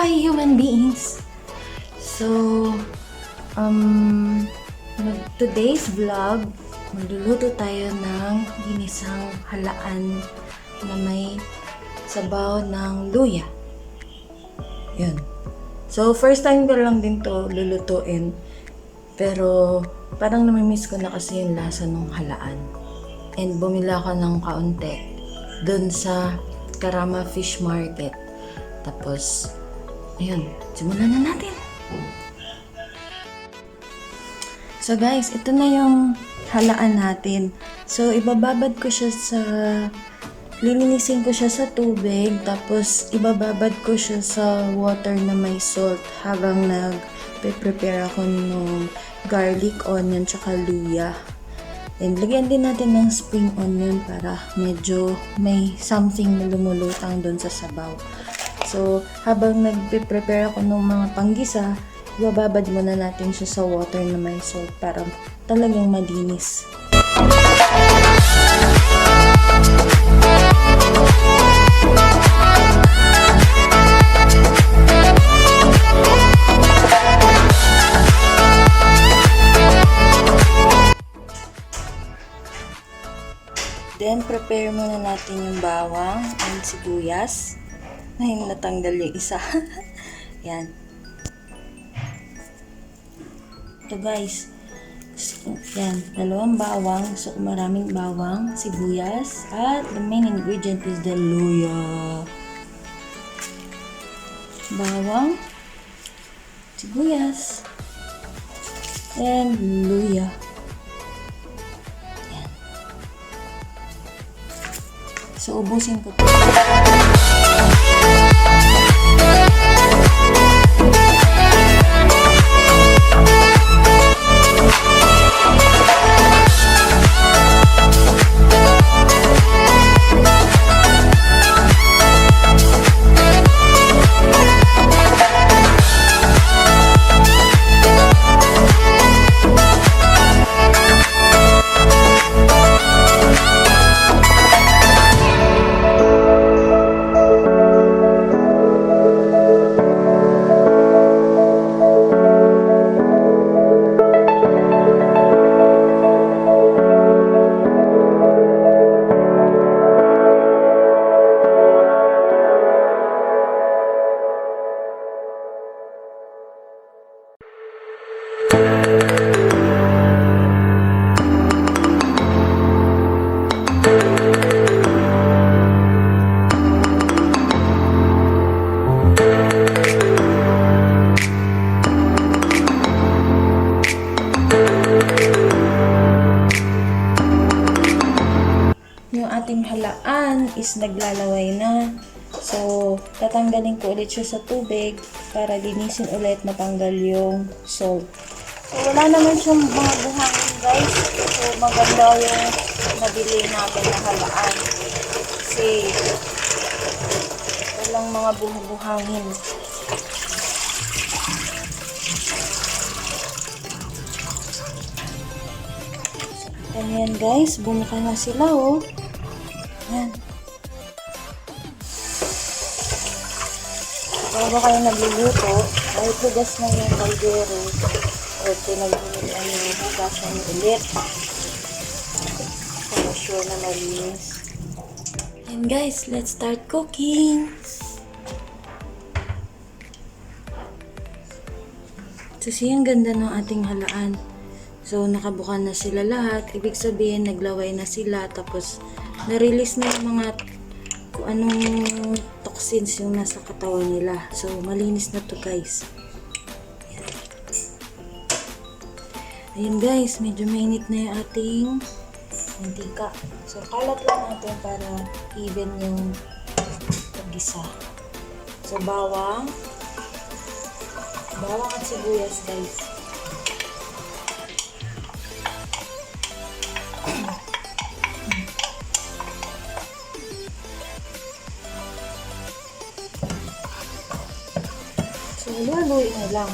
Hi human beings! So, today's vlog, magluluto tayo ng ginisang halaan na may sabaw ng luya. Yun. So, first time ko lang din to lulutuin. Pero, parang namimiss ko na kasi yung lasa ng halaan. And bumila ako ng kaunti dun sa Karama Fish Market. Tapos, ayun, simulan na natin. So guys, ito na yung halaan natin. So, ibababad ko siya lilinisin ko siya sa tubig, tapos ibababad ko siya sa water na may salt habang nag-prepare ako ng garlic, onion, tsaka luya. And lagyan din natin ng spring onion para medyo may something na lumulutang doon sa sabaw. So, habang nagpe-prepare ako ng mga panggisa, ibababad muna natin siya sa water na may salt para talagang malinis. Then, prepare muna natin yung bawang and sibuyas. Ay, natanggal yung isa. Yan. Ito guys. Yan. Dalawang bawang. So, maraming bawang, sibuyas. At the main ingredient is the luya. Bawang, sibuyas, and luya. So, ubusin ko ito. Yung ating halaan is naglalaway na. So, tatanggalin ko ulit siya sa tubig para linisin ulit, matanggal yung salt. So, wala naman siyang mga buhangin guys. So, maganda yung nabili natin na halaan. Kasi, walang mga buhangin. Ayan guys, bumuka na sila oh. Ayan. Bago kayo nagluluto, kahit hugas na yung kaldero o pinaglutuan yung hugasan nyo ulit para sure na malinis. Ayan guys, let's start cooking. So, ang ganda ng ating halaan. So, nakabuka na sila lahat. Ibig sabihin, naglaway na sila. Tapos, na-release na yung mga kung anong toxins yung nasa katawan nila. So, malinis na to guys. Ayan guys, medyo mainit na yung ating mantika. So, kalat lang natin para even yung paggisa. So, bawang at sibuyas guys. So, haluin na lang.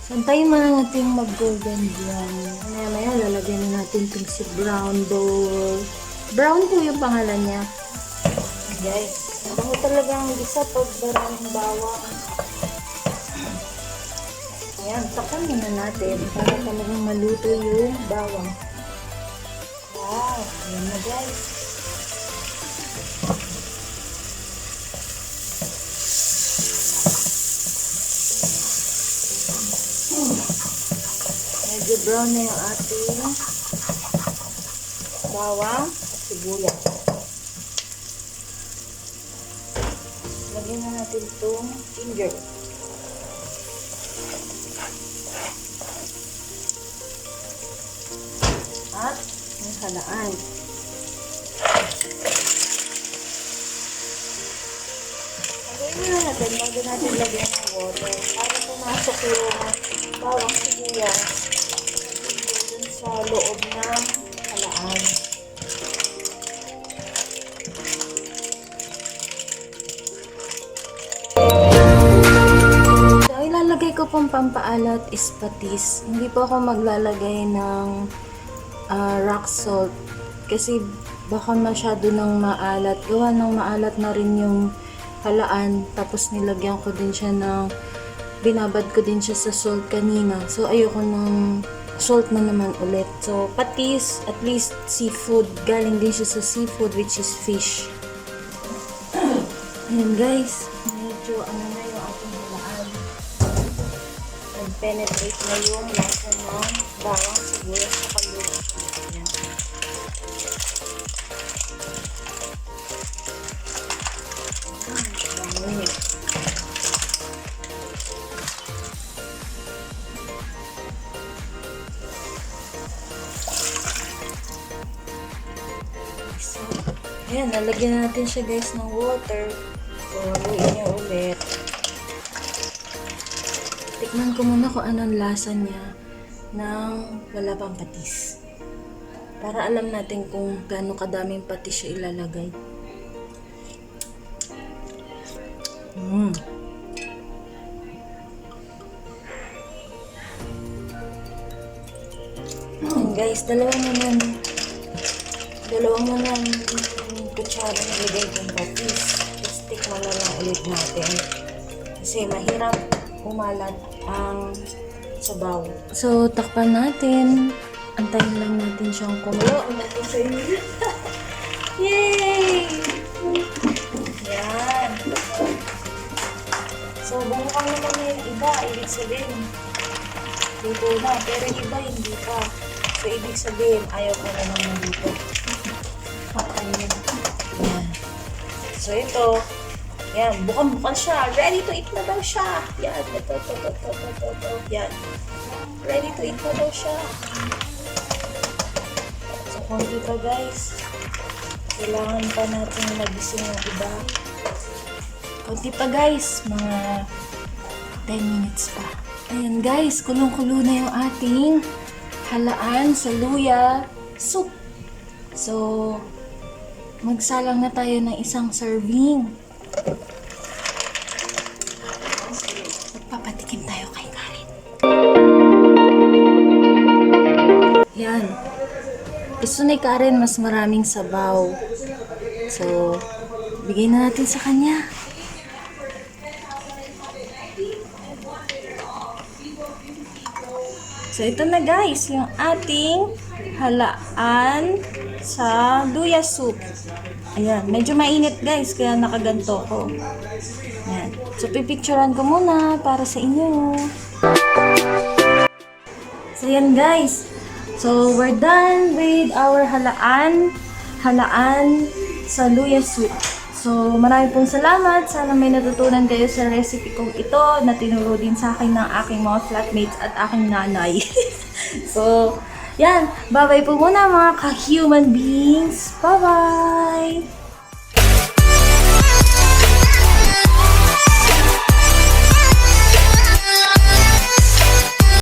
So, Antayin mo na natin mag-golden brown. Maya-maya lalagyan na natin itong si brown bowl. Brown po yung pangalan niya. Guys, ako talagang isa pag maraming bawang. Ayan, takpan muna natin para talagang maluto yung bawang. Wow, ayan na guys. Medyo brown na yung ating bawang at sibuyas. Lagyan na natin itong ginger. At yung halaan. Lagyan na natin bago natin lagyan ng water para pumasok yung bawang sibuyas sa loob ng halaan. So, ilalagay ko pong pampaalat is patis. Hindi po ako maglalagay ng rock salt kasi baka masyado ng maalat. Gawa ng maalat na rin yung halaan. Tapos nilagyan ko din siya ng binabad ko din siya sa salt kanina. So, ayoko ng salt na naman ulit. So, patis, at least seafood. Galing din siya sa seafood, which is fish. Ayan guys, medyo ano na yung ating halaan. Nag-penetrate na yung lasa ng bawang sibuyas sa kaluto. Ayan. Dami. Ayan, nalagyan natin siya guys ng water. So, haluin niya ulit. Tikman ko muna kung anong lasa niya nang wala pang patis. Para alam natin kung gaano kadaming patis siya ilalagay. Ayan guys, dalawang kutsara nilagay kong patis. Tapos tikman na lang ulit natin. Kasi mahirap umalat ang sabaw. So, takpan natin. Antayin lang natin siyang kumulo. Yay! Yan. So, bumukhang naman na yung iba. Ibig sabihin, luto na. Pero yung iba, hindi pa. So, ibig sabihin, ayaw ko na naman dito. Yan. So, ito. Yan. Bukang-bukang siya. Ready to eat na daw siya. Yan. Ito. Yan. Ready to eat na daw siya. So, konti pa guys. Kailangan pa natin magising ng iba. Konti pa guys. Mga 10 minutes pa. Ayan guys. Kulong-kulo na yung ating halaan sa luya soup. So, magsalang na tayo ng isang serving. Magpapatikim tayo kay Karen. Yan. Gusto ni Karen mas maraming sabaw. So, bigay na natin sa kanya. So, ito na guys, yung ating halaan sa luya soup. Ayan, medyo mainit guys, kaya nakaganto ko. Ayan. So, pipicturean ko muna para sa inyo. So, ayan guys. So, we're done with our halaan sa luya soup. So, marami pong salamat. Sana may natutunan kayo sa recipe kong ito na tinuro din sa akin ng aking mga flatmates at aking nanay. So, yan. Bye-bye po muna mga ka-human beings. Bye-bye!